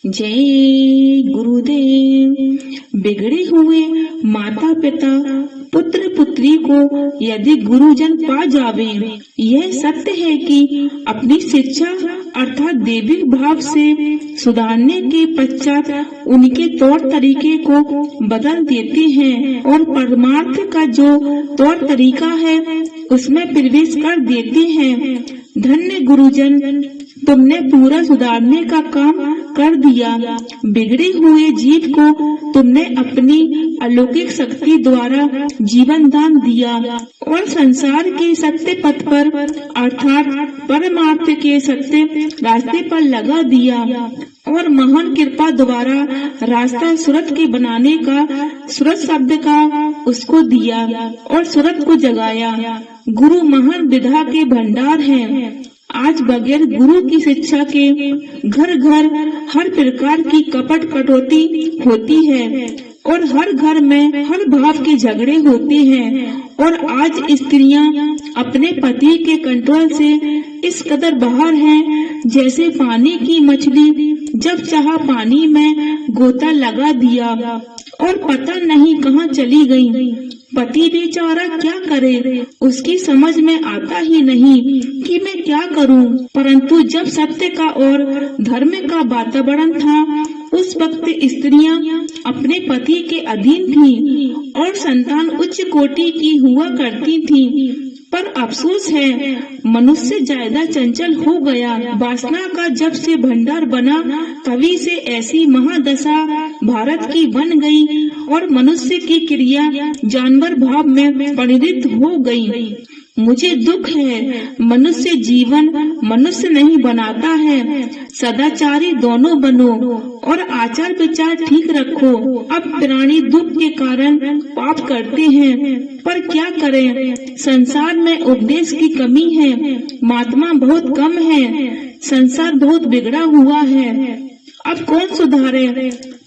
जय गुरुदेव। बिगड़े हुए माता पिता पुत्र पुत्री को यदि गुरुजन पा जावे, यह सत्य है कि अपनी शिक्षा अर्थात देवी भाव से सुधारने के पश्चात उनके तौर तरीके को बदल देते हैं और परमार्थ का जो तौर तरीका है उसमें प्रवेश कर देते हैं। धन्य गुरुजन, तुमने पूरा सुधारने का काम कर दिया। बिगड़े हुए जीव को तुमने अपनी अलौकिक शक्ति द्वारा जीवन दान दिया और संसार के सत्य पथ पर अर्थात परमार्थ के सत्य रास्ते पर लगा दिया और महान कृपा द्वारा रास्ता सूरत के बनाने का सूरत शब्द का उसको दिया और सूरत को जगाया। गुरु महान विद्या के भंडार हैं। आज बगैर गुरु की शिक्षा के घर घर हर प्रकार की कपट कटौती होती है और हर घर में हर भाव के झगड़े होते हैं और आज स्त्रियां अपने पति के कंट्रोल से इस कदर बाहर हैं जैसे पानी की मछली जब चाहा पानी में गोता लगा दिया और पता नहीं कहाँ चली गई। पति बेचारा क्या करे, उसकी समझ में आता ही नहीं कि मैं क्या करूं। परंतु जब सत्य का और धर्म का वातावरण था उस वक्त स्त्रियां अपने पति के अधीन थीं और संतान उच्च कोटि की हुआ करती थीं। पर अफसोस है मनुष्य ज्यादा चंचल हो गया। वासना का जब से भंडार बना तभी से ऐसी महादशा भारत की बन गई और मनुष्य की क्रिया जानवर भाव में परिणित हो गई। मुझे दुख है मनुष्य जीवन मनुष्य नहीं बनाता है। सदाचारी दोनों बनो और आचार विचार ठीक रखो। अब प्राणी दुख के कारण पाप करते हैं, पर क्या करें, संसार में उपदेश की कमी है। महात्मा बहुत कम है, संसार बहुत बिगड़ा हुआ है। अब कौन सुधारे?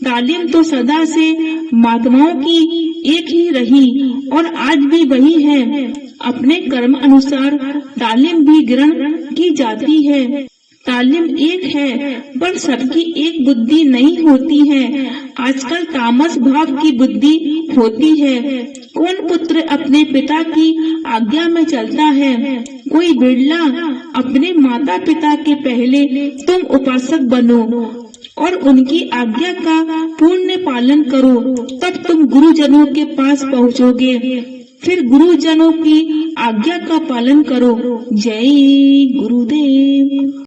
तालीम तो सदा से महात्माओं की एक ही रही और आज भी वही है। अपने कर्म अनुसार तालीम भी ग्रहण की जाती है। तालीम एक है पर सबकी एक बुद्धि नहीं होती है। आजकल तामस भाव की बुद्धि होती है। कौन पुत्र अपने पिता की आज्ञा में चलता है? कोई बिरला। अपने माता पिता के पहले तुम उपासक बनो और उनकी आज्ञा का पूर्ण पालन करो, तब तुम गुरुजनों के पास पहुँचोगे। फिर गुरुजनों की आज्ञा का पालन करो। जय गुरुदेव।